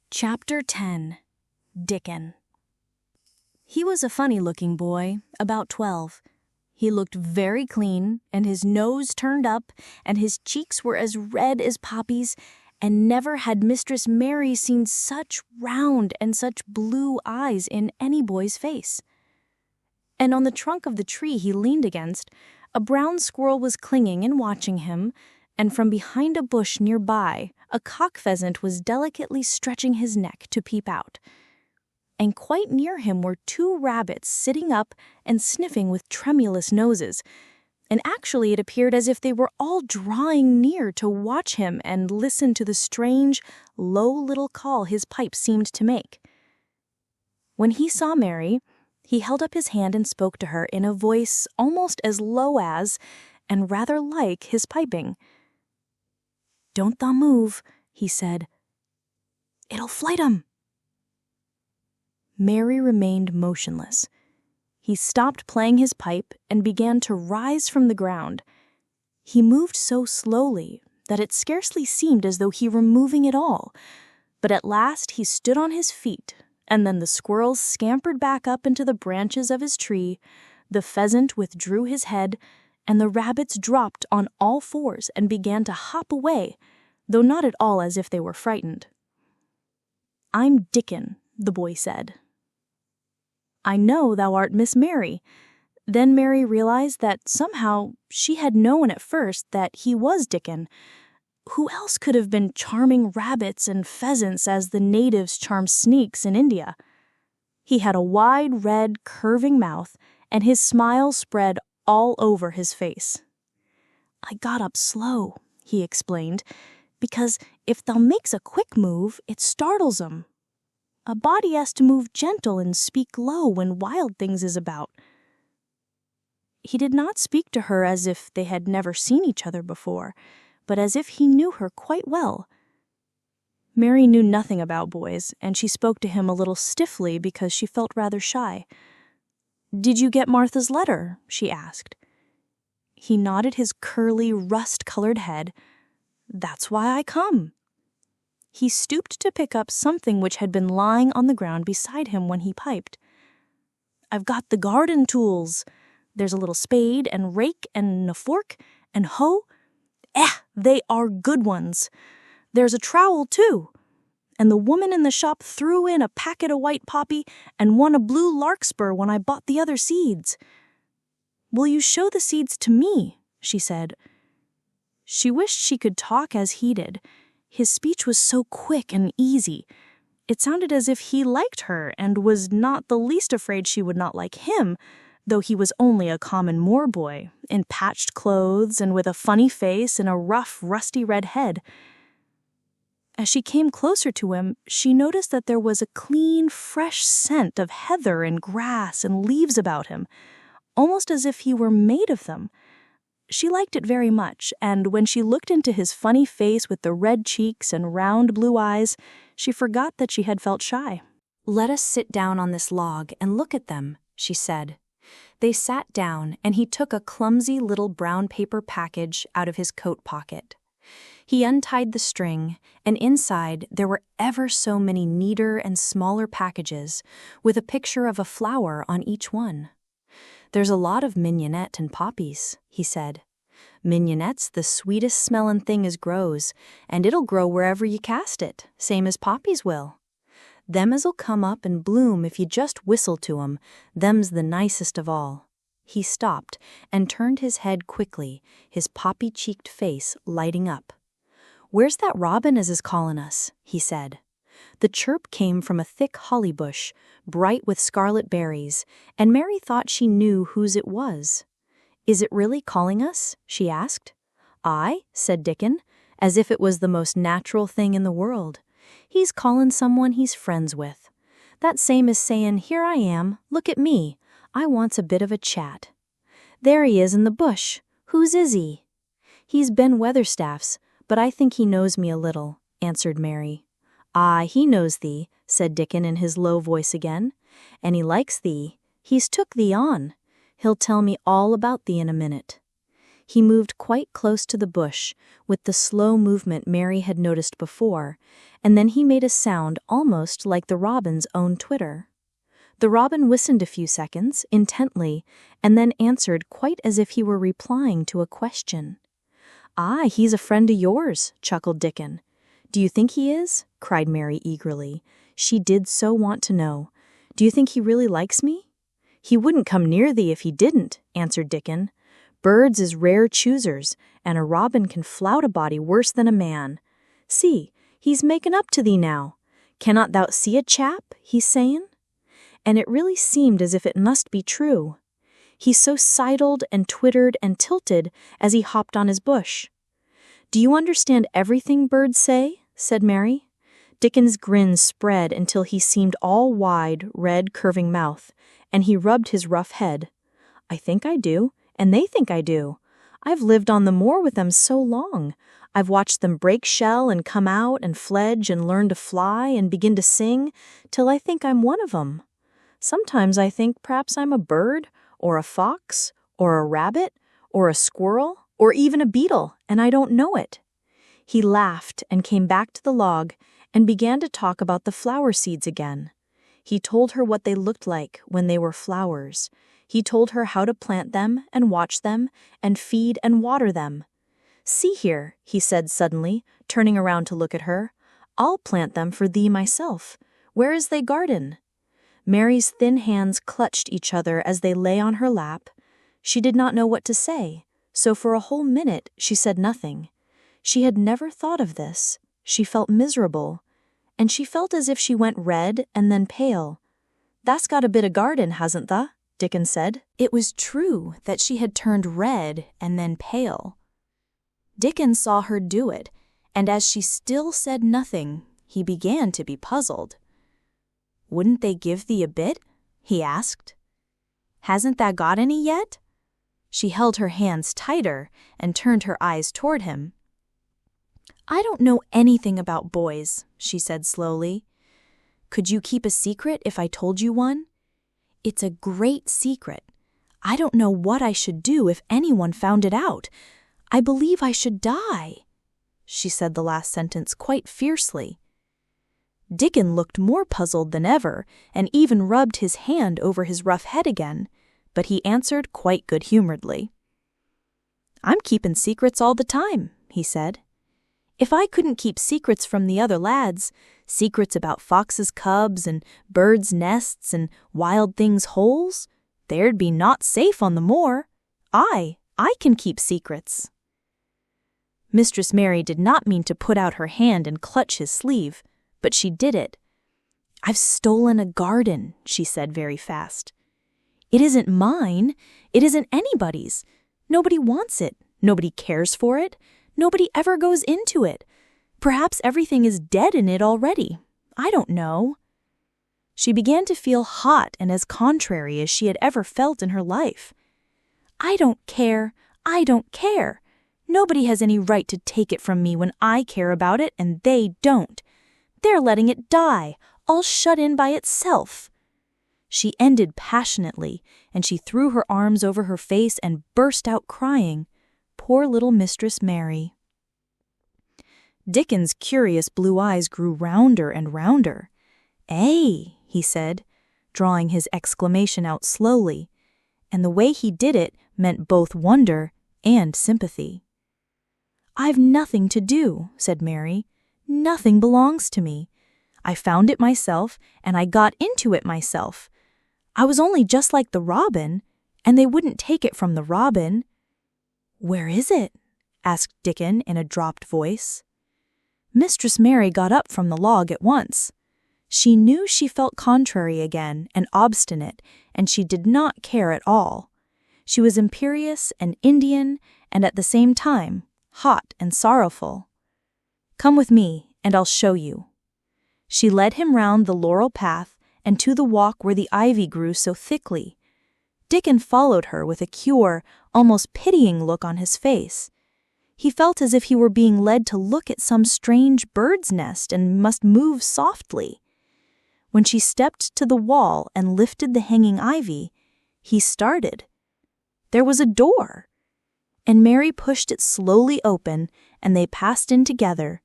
Chapter 10. Dickon. He was a funny-looking boy, about 12. He looked very clean, and his nose turned up, and his cheeks were as red as poppies, and never had Mistress Mary seen such round and such blue eyes in any boy's face. And on the trunk of the tree he leaned against, a brown squirrel was clinging and watching him, and from behind a bush nearby, a cock pheasant was delicately stretching his neck to peep out. And quite near him were 2 rabbits sitting up and sniffing with tremulous noses, and actually it appeared as if they were all drawing near to watch him and listen to the strange, low little call his pipe seemed to make. When he saw Mary, he held up his hand and spoke to her in a voice almost as low as, and rather like, his piping. "Don't thou move," he said. "It'll flight 'em." Mary remained motionless. He stopped playing his pipe and began to rise from the ground. He moved so slowly that it scarcely seemed as though he were moving at all, but at last he stood on his feet, and then the squirrels scampered back up into the branches of his tree, the pheasant withdrew his head, and the rabbits dropped on all fours and began to hop away, though not at all as if they were frightened. "I'm Dickon," the boy said. "I know thou art Miss Mary." Then Mary realized that somehow she had known at first that he was Dickon. Who else could have been charming rabbits and pheasants as the natives charm sneaks in India? He had a wide, red, curving mouth, and his smile spread all over his face. "I got up slow," he explained, "because if thou makes a quick move, it startles 'em. A body has to move gentle and speak low when wild things is about." He did not speak to her as if they had never seen each other before, but as if he knew her quite well. Mary knew nothing about boys, and she spoke to him a little stiffly because she felt rather shy. "Did you get Martha's letter?" she asked. He nodded his curly, rust-colored head. "That's why I come." He stooped to pick up something which had been lying on the ground beside him when he piped. "I've got the garden tools. There's a little spade and rake and a fork and hoe. They are good ones. There's a trowel, too. And the woman in the shop threw in a packet of white poppy and one a blue larkspur when I bought the other seeds. Will you show the seeds to me?" she said. She wished she could talk as he did. His speech was so quick and easy. It sounded as if he liked her and was not the least afraid she would not like him, though he was only a common moor boy, in patched clothes and with a funny face and a rough, rusty red head. As she came closer to him, she noticed that there was a clean, fresh scent of heather and grass and leaves about him, almost as if he were made of them. She liked it very much, and when she looked into his funny face with the red cheeks and round blue eyes, she forgot that she had felt shy. "Let us sit down on this log and look at them," she said. They sat down, and he took a clumsy little brown paper package out of his coat pocket. He untied the string, and inside there were ever so many neater and smaller packages, with a picture of a flower on each one. "There's a lot of mignonette and poppies," he said. "Mignonette's the sweetest smellin' thing as grows, and it'll grow wherever you cast it, same as poppies will. Them as'll come up and bloom if you just whistle to 'em, them's the nicest of all." He stopped and turned his head quickly, his poppy-cheeked face lighting up. "Where's that robin as is callin' us?" he said. The chirp came from a thick holly bush, bright with scarlet berries, and Mary thought she knew whose it was. "Is it really calling us?" she asked. "Aye," said Dickon, as if it was the most natural thing in the world. "He's callin' someone he's friends with. That same as sayin', 'Here I am, look at me, I wants a bit of a chat.' There he is in the bush. Whose is he?" "He's Ben Weatherstaff's, but I think he knows me a little," answered Mary. "Ah, he knows thee," said Dickon in his low voice again, "and he likes thee. He's took thee on. He'll tell me all about thee in a minute." He moved quite close to the bush, with the slow movement Mary had noticed before, and then he made a sound almost like the robin's own twitter. The robin listened a few seconds, intently, and then answered quite as if he were replying to a question. "Ah, he's a friend of yours," chuckled Dickon. "Do you think he is?" cried Mary eagerly. She did so want to know. "Do you think he really likes me?" "He wouldn't come near thee if he didn't," answered Dickon. "Birds is rare choosers, and a robin can flout a body worse than a man. See, he's making up to thee now. Cannot thou see a chap, he's saying?" And it really seemed as if it must be true. He so sidled and twittered and tilted as he hopped on his bush. "Do you understand everything birds say?" said Mary. Dickon's grin spread until he seemed all wide, red, curving mouth, and he rubbed his rough head. "I think I do, and they think I do. I've lived on the moor with them so long. I've watched them break shell and come out and fledge and learn to fly and begin to sing, till I think I'm one of 'em. Sometimes I think perhaps I'm a bird, or a fox, or a rabbit, or a squirrel, or even a beetle, and I don't know it." He laughed and came back to the log and began to talk about the flower seeds again. He told her what they looked like when they were flowers. He told her how to plant them and watch them and feed and water them. "See here," he said suddenly, turning around to look at her. "I'll plant them for thee myself. Where is thy garden?" Mary's thin hands clutched each other as they lay on her lap. She did not know what to say, so for a whole minute she said nothing. She had never thought of this. She felt miserable, and she felt as if she went red and then pale. "Thah's got a bit of garden, hasn't thah?" Dickon said. It was true that she had turned red and then pale. Dickon saw her do it, and as she still said nothing, he began to be puzzled. "Wouldn't they give thee a bit?" he asked. "Hasn't thou got any yet?" She held her hands tighter and turned her eyes toward him. "I don't know anything about boys," she said slowly. "Could you keep a secret if I told you one? It's a great secret. I don't know what I should do if anyone found it out. I believe I should die." She said the last sentence quite fiercely. Dickon looked more puzzled than ever and even rubbed his hand over his rough head again, but he answered quite good-humoredly. "I'm keeping secrets all the time," he said. "If I couldn't keep secrets from the other lads, secrets about foxes' cubs and birds' nests and wild things' holes, there'd be naught safe on the moor. I can keep secrets." Mistress Mary did not mean to put out her hand and clutch his sleeve, but she did it. "I've stolen a garden," she said very fast. "It isn't mine. It isn't anybody's. Nobody wants it. Nobody cares for it. Nobody ever goes into it. Perhaps everything is dead in it already. I don't know." She began to feel hot and as contrary as she had ever felt in her life. "I don't care. I don't care. Nobody has any right to take it from me when I care about it and they don't. They're letting it die, all shut in by itself." She ended passionately, and she threw her arms over her face and burst out crying. Poor little Mistress Mary. Dickon's curious blue eyes grew rounder and rounder. "Eh," he said, drawing his exclamation out slowly, and the way he did it meant both wonder and sympathy. "I've nothing to do," said Mary. "Nothing belongs to me. I found it myself, and I got into it myself. I was only just like the robin, and they wouldn't take it from the robin." "Where is it?" asked Dickon in a dropped voice. Mistress Mary got up from the log at once. She knew she felt contrary again and obstinate, and she did not care at all. She was imperious and Indian, and at the same time hot and sorrowful. "Come with me, and I'll show you." She led him round the laurel path and to the walk where the ivy grew so thickly. Dickon followed her with a cure, almost pitying look on his face. He felt as if he were being led to look at some strange bird's nest and must move softly. When she stepped to the wall and lifted the hanging ivy, he started. There was a door. and Mary pushed it slowly open, and they passed in together.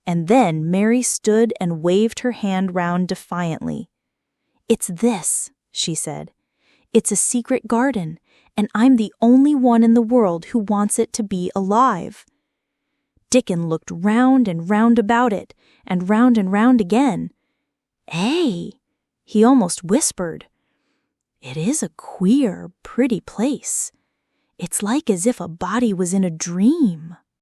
And then Mary stood and waved her hand round defiantly. "It's this," she said. "It's a secret garden, and I'm the only one in the world who wants it to be alive." Dickon looked round and round about it, and round again. "Eh," he almost whispered. "It is a queer, pretty place. It's like as if a body was in a dream."